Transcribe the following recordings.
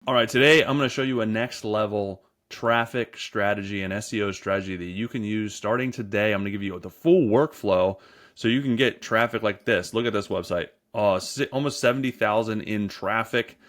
All right, today I'm going to show you a next level traffic strategy and SEO strategy that you can use starting today. I'm going to give you the full workflow so you can get traffic like this. Look at this website, almost 70,000 in traffic.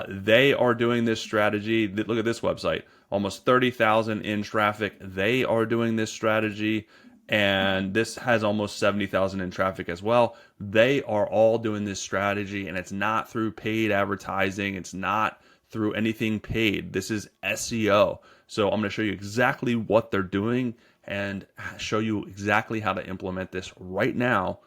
They are doing this strategy. Look at this website, almost 30,000 in traffic. They are doing this strategy. And this has almost 70,000 in traffic as well. They are all doing this strategy, and it's not through paid advertising. It's not through anything paid. This is SEO. So I'm going to show you exactly what they're doing and show you exactly how to implement this right now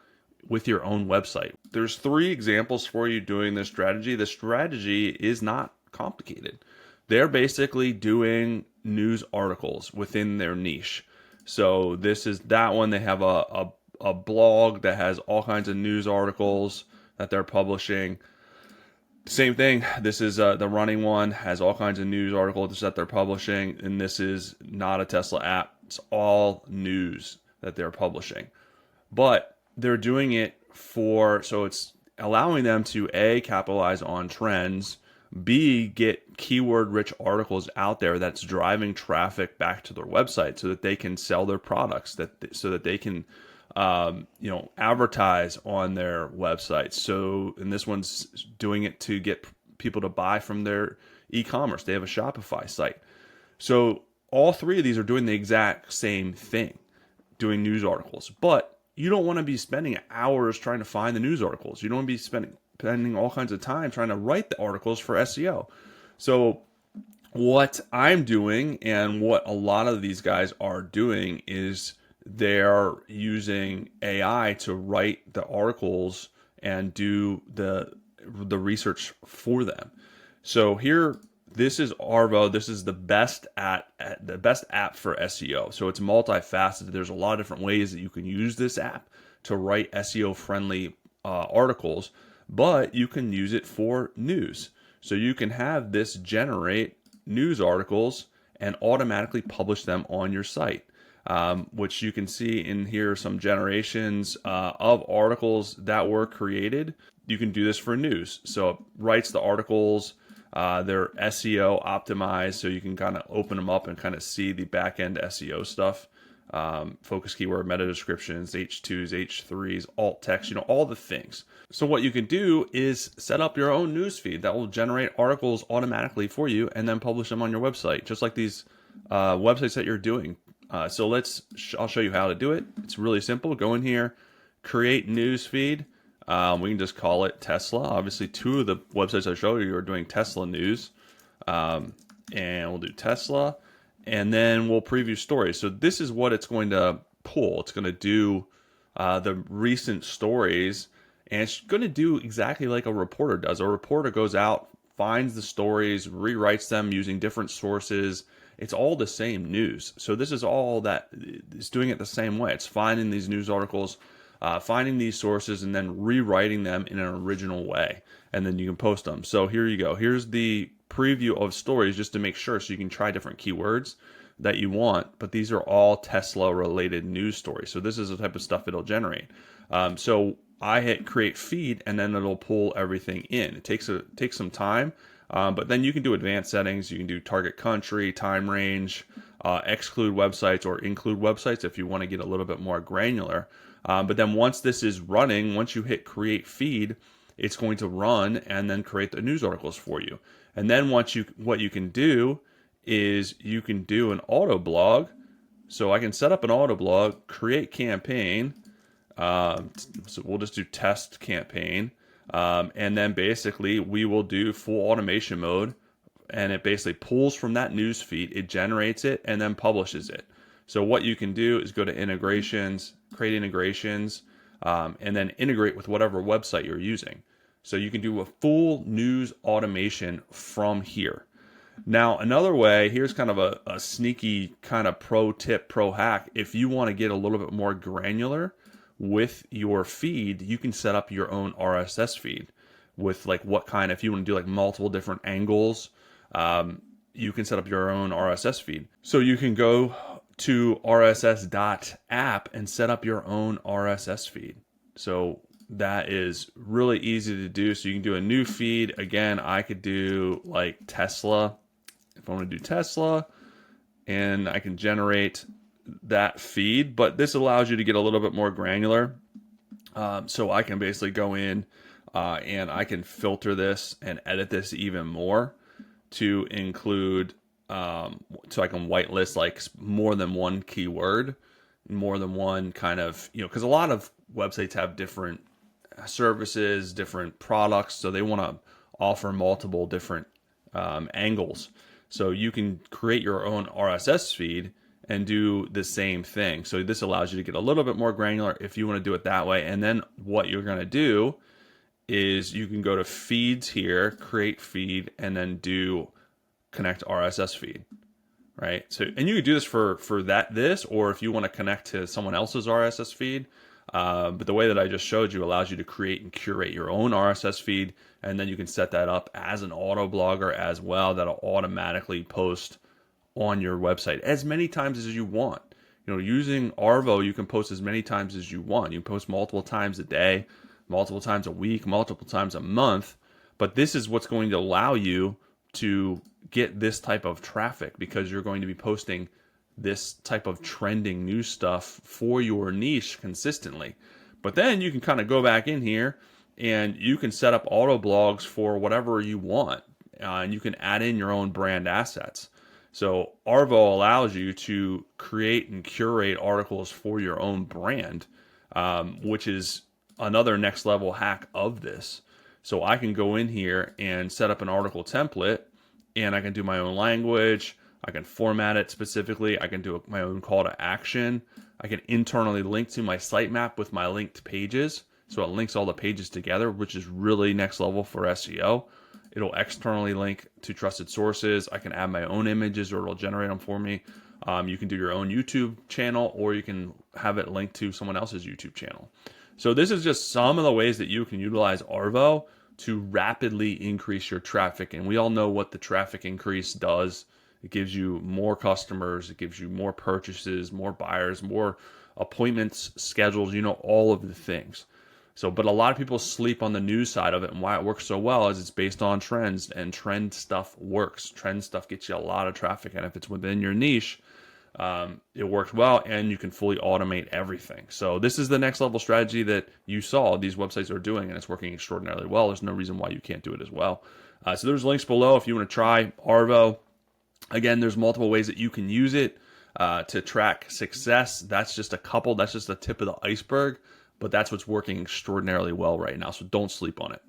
with your own website. There's 3 examples for you doing this strategy. The strategy is not complicated. They're basically doing news articles within their niche. So this is that one. They have a blog that has all kinds of news articles that they're publishing. Same thing. This is the running one, has all kinds of news articles that they're publishing, and this is not a Tesla app. It's all news that they're publishing. But they're doing it so it's allowing them to A, capitalize on trends, B, get keyword rich articles out there that's driving traffic back to their website so that they can sell their products, so that they can advertise on their website. So, and this one's doing it to get people to buy from their e-commerce. They have a Shopify site. So all 3 of these are doing the exact same thing, doing news articles. But you don't want to be spending hours trying to find the news articles. You don't want to be spending all kinds of time trying to write the articles for SEO. So what I'm doing, and what a lot of these guys are doing, is they're using AI to write the articles and do the research for them. So here, this is Arvo. This is the best app for SEO. So it's multifaceted. There's a lot of different ways that you can use this app to write SEO friendly articles, but you can use it for news. So you can have this generate news articles and automatically publish them on your site. Which you can see in here, some generations of articles that were created. You can do this for news. So it writes the articles, they're SEO optimized, so you can kind of open them up and kind of see the back end SEO stuff. Focus keyword, meta descriptions, H2s, H3s, alt text, all the things. So what you can do is set up your own news feed that will generate articles automatically for you and then publish them on your website, just like these websites that you're doing. So I'll show you how to do it. It's really simple. Go in here, create news feed. We can just call it Tesla. Obviously, 2 of the websites I showed you are doing Tesla news. And we'll do Tesla, and then we'll preview stories. So this is what it's going to pull. It's going to do the recent stories, and it's going to do exactly like a reporter does. A reporter goes out, finds the stories, rewrites them using different sources. It's all the same news. So this is all that it's doing it the same way. It's finding these news articles, finding these sources, and then rewriting them in an original way. And then you can post them. So here you go. Here's the preview of stories just to make sure, so you can try different keywords that you want. But these are all Tesla related news stories. So this is the type of stuff it'll generate. So I hit create feed, and then it'll pull everything in. It takes some time. But then you can do advanced settings. You can do target country, time range, exclude websites or include websites if you want to get a little bit more granular. But then once this is running, once you hit create feed, it's going to run and then create the news articles for you. And then what you can do is you can do an Autoblog. So I can set up an Autoblog, create campaign. So we'll just do test campaign. And then basically we will do full automation mode, and it basically pulls from that news feed, it generates it, and then publishes it. So what you can do is go to integrations, create integrations, and then integrate with whatever website you're using. So you can do a full news automation from here. Now, another way, here's kind of a sneaky kind of pro tip, pro hack. If you want to get a little bit more granular with your feed, you can set up your own RSS feed with like if you want to do like multiple different angles, you can set up your own RSS feed. So you can go to rss.app and set up your own RSS feed. So that is really easy to do. So you can do a new feed. Again, I could do like Tesla. If I want to do Tesla, and I can generate that feed, but this allows you to get a little bit more granular. So I can basically go in and I can filter this and edit this even more to include, so I can whitelist like more than one keyword, more than one kind of, because a lot of websites have different services, different products, so they want to offer multiple different angles. So you can create your own RSS feed and do the same thing. So this allows you to get a little bit more granular if you want to do it that way. And then what you're going to do is you can go to feeds here, create feed, and then do connect RSS feed, right? So, and you can do this for this, or if you want to connect to someone else's RSS feed. But the way that I just showed you allows you to create and curate your own RSS feed, and then you can set that up as an auto blogger as well. That'll automatically post on your website as many times as you want. Using Arvo, you can post as many times as you want. You can post multiple times a day, multiple times a week, multiple times a month. But this is what's going to allow you to get this type of traffic, because you're going to be posting this type of trending news stuff for your niche consistently. But then you can kind of go back in here and you can set up auto blogs for whatever you want, and you can add in your own brand assets. So Arvo allows you to create and curate articles for your own brand, which is another next level hack of this. So I can go in here and set up an article template, and I can do my own language. I can format it specifically. I can do my own call to action. I can internally link to my sitemap with my linked pages. So it links all the pages together, which is really next level for SEO. It'll externally link to trusted sources. I can add my own images, or it'll generate them for me. You can do your own YouTube channel, or you can have it linked to someone else's YouTube channel. So this is just some of the ways that you can utilize Arvo to rapidly increase your traffic. And we all know what the traffic increase does. It gives you more customers, it gives you more purchases, more buyers, more appointments scheduled, all of the things. So, but a lot of people sleep on the news side of it, and why it works so well is it's based on trends, and trend stuff works. Trend stuff gets you a lot of traffic, and if it's within your niche, it works well, and you can fully automate everything. So this is the next level strategy that you saw these websites are doing, and it's working extraordinarily well. There's no reason why you can't do it as well. So there's links below if you want to try Arvo. Again, there's multiple ways that you can use it to track success. That's just a couple. That's just the tip of the iceberg, but that's what's working extraordinarily well right now. So don't sleep on it.